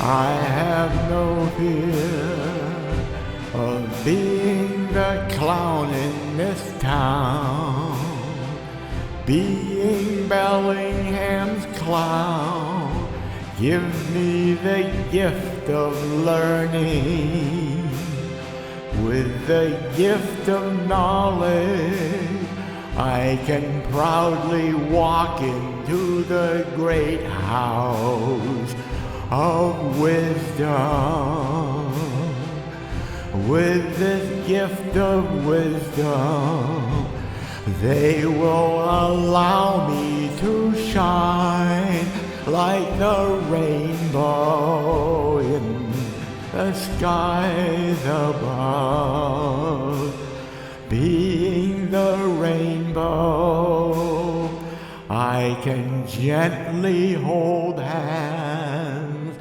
I have no fear of being the clown in this town, being Bellingham's clown. Give me the gift of learning, with the gift of knowledge I can proudly walk into the great house of wisdom. With this gift of wisdom, they will allow me to shine like the rainbow in the skies above. Being the rainbow, I can gently hold hands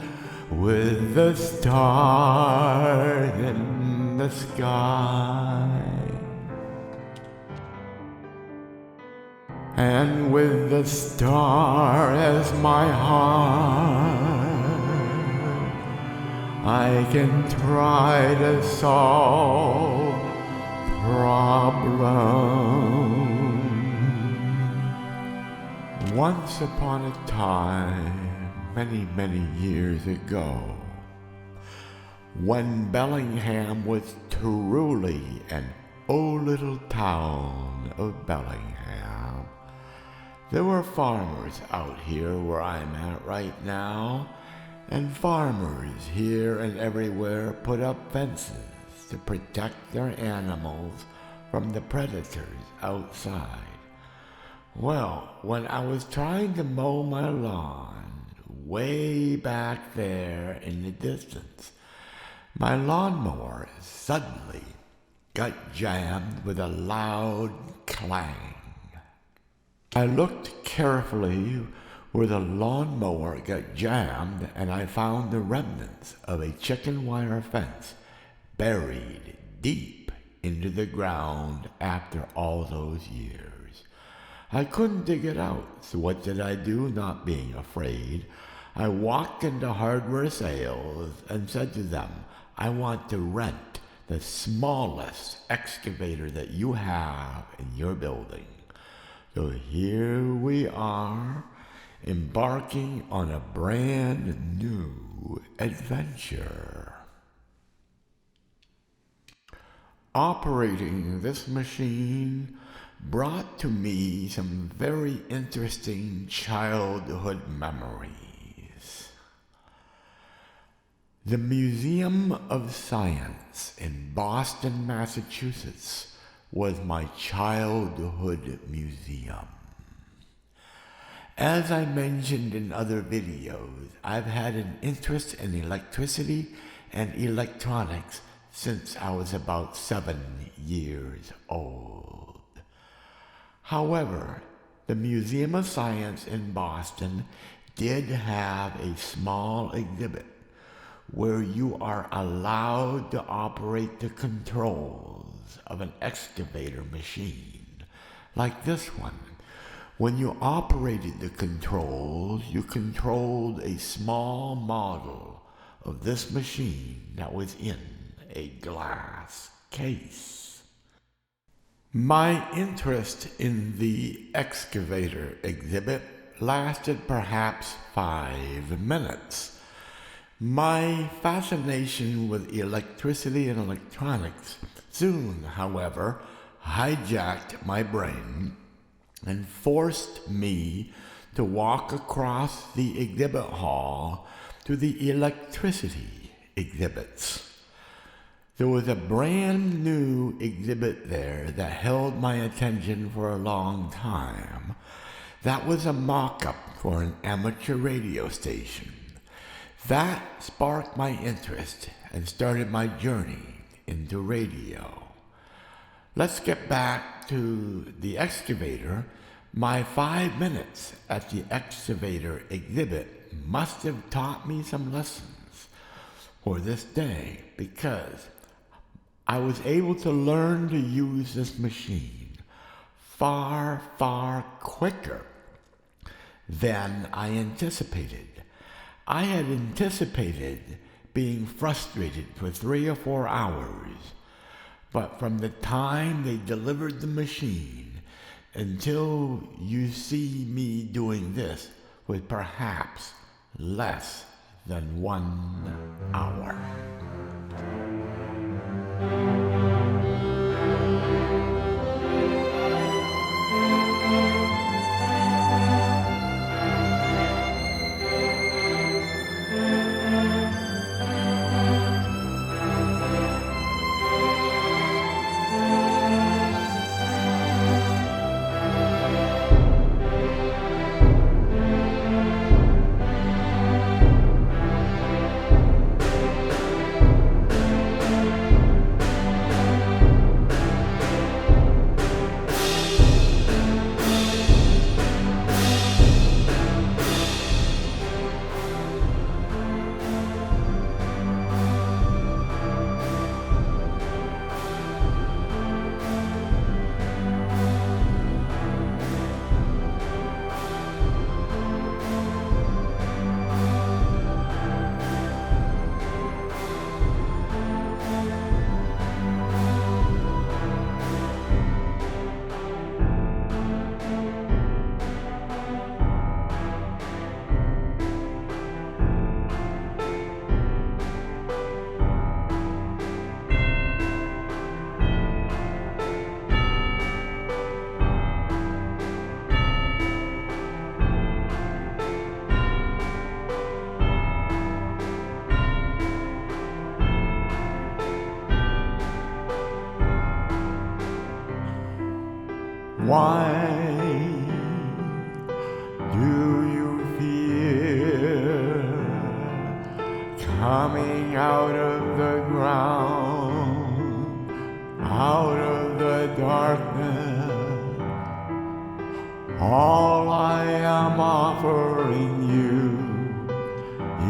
with the stars in the sky. And with the star as my heart, I can try to solve problems. Once upon a time, many, many years ago, when Bellingham was truly an old little town of Bellingham, there were farmers out here where I'm at right now, and farmers here and everywhere put up fences to protect their animals from the predators outside. Well, when I was trying to mow my lawn, way back there in the distance, my lawnmower suddenly got jammed with a loud clang. I looked carefully where the lawnmower got jammed, and I found the remnants of a chicken wire fence buried deep into the ground after all those years. I couldn't dig it out, so what did I do? Not being afraid, I walked into hardware sales and said to them, I want to rent the smallest excavator that you have in your building. So here we are, embarking on a brand new adventure. Operating this machine brought to me some very interesting childhood memories. The Museum of Science in Boston, Massachusetts was my childhood museum. As I mentioned in other videos, I've had an interest in electricity and electronics since I was about 7 years old. However, the Museum of Science in Boston did have a small exhibit where you are allowed to operate the controls of an excavator machine, like this one. When you operated the controls, you controlled a small model of this machine that was in a glass case. My interest in the excavator exhibit lasted perhaps 5 minutes. My fascination with electricity and electronics soon, however, hijacked my brain and forced me to walk across the exhibit hall to the electricity exhibits. There was a brand new exhibit there that held my attention for a long time. That was a mock-up for an amateur radio station. That sparked my interest and started my journey into radio. Let's get back to the excavator. My 5 minutes at the excavator exhibit must have taught me some lessons for this day, because I was able to learn to use this machine far, far quicker than I anticipated. I had anticipated being frustrated for 3 or 4 hours, but from the time they delivered the machine until you see me doing this was perhaps less than 1 hour. Why do you fear coming out of the ground, out of the darkness? All I am offering you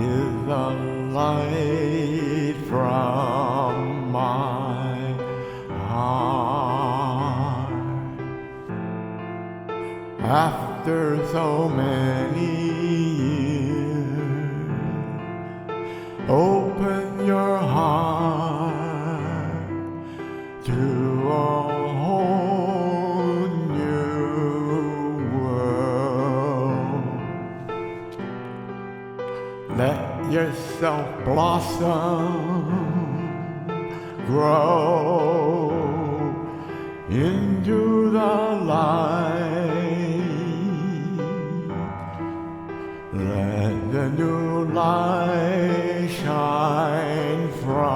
is the light from my heart. After so many years, open your heart to a whole new world. Let yourself blossom, grow into the light. Let the new light shine from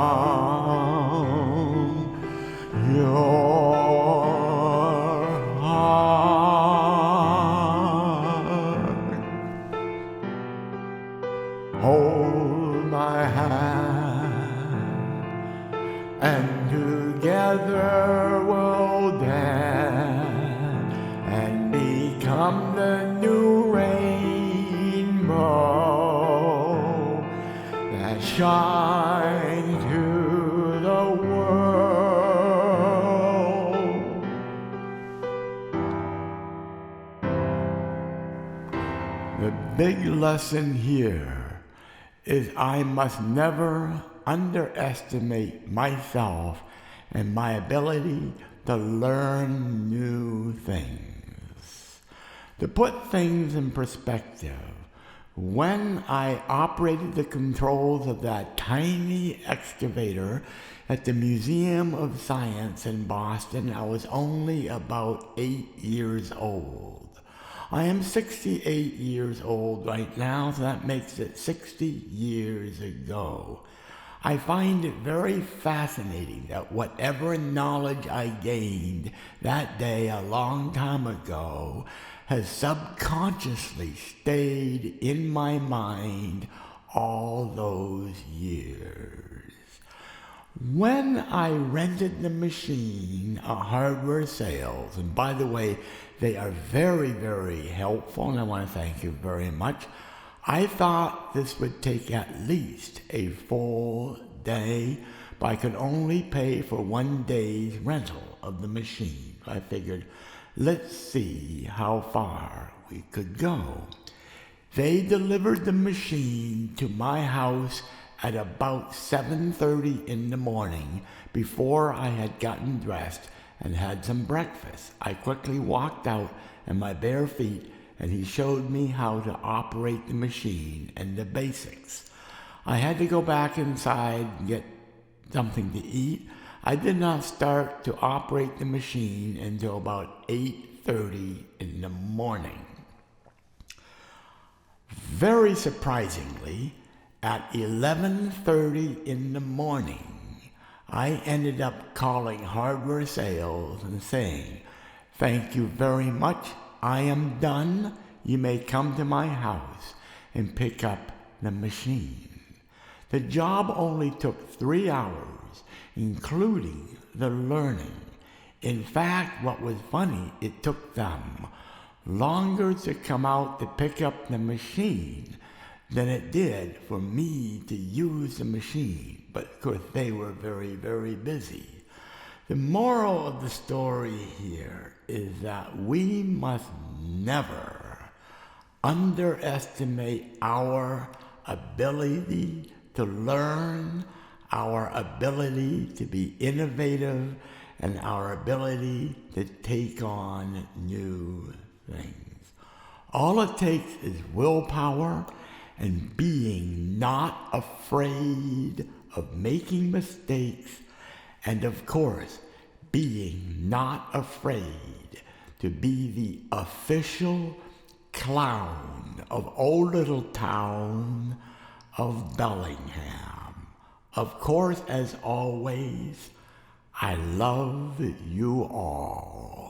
your heart. Hold my hand, and together we'll dance and become the new rainbow that shines to the world. The big lesson here is I must never underestimate myself and my ability to learn new things. To put things in perspective, when I operated the controls of that tiny excavator at the Museum of Science in Boston, I was only about 8 years old. I am 68 years old right now, so that makes it 60 years ago. I find it very fascinating that whatever knowledge I gained that day a long time ago has subconsciously stayed in my mind all those years. When I rented the machine at hardware sales, and by the way, they are very, very helpful, and I want to thank you very much. I thought this would take at least a full day, but I could only pay for 1 day's rental of the machine. I figured, let's see how far we could go. They delivered the machine to my house at about 7:30 in the morning before I had gotten dressed and had some breakfast. I quickly walked out in my bare feet and he showed me how to operate the machine and the basics. I had to go back inside and get something to eat. I did not start to operate the machine until about 8:30 in the morning. Very surprisingly, at 11:30 in the morning, I ended up calling hardware sales and saying, "Thank you very much. I am done. You may come to my house and pick up the machine." The job only took 3 hours, including the learning. In fact, what was funny, it took them longer to come out to pick up the machine than it did for me to use the machine. But of course, they were very, very busy. The moral of the story here is that we must never underestimate our ability to learn, our ability to be innovative, and our ability to take on new things. All it takes is willpower and being not afraid of making mistakes, and of course, being not afraid to be the official clown of old little town of Bellingham. Of course, as always, I love you all.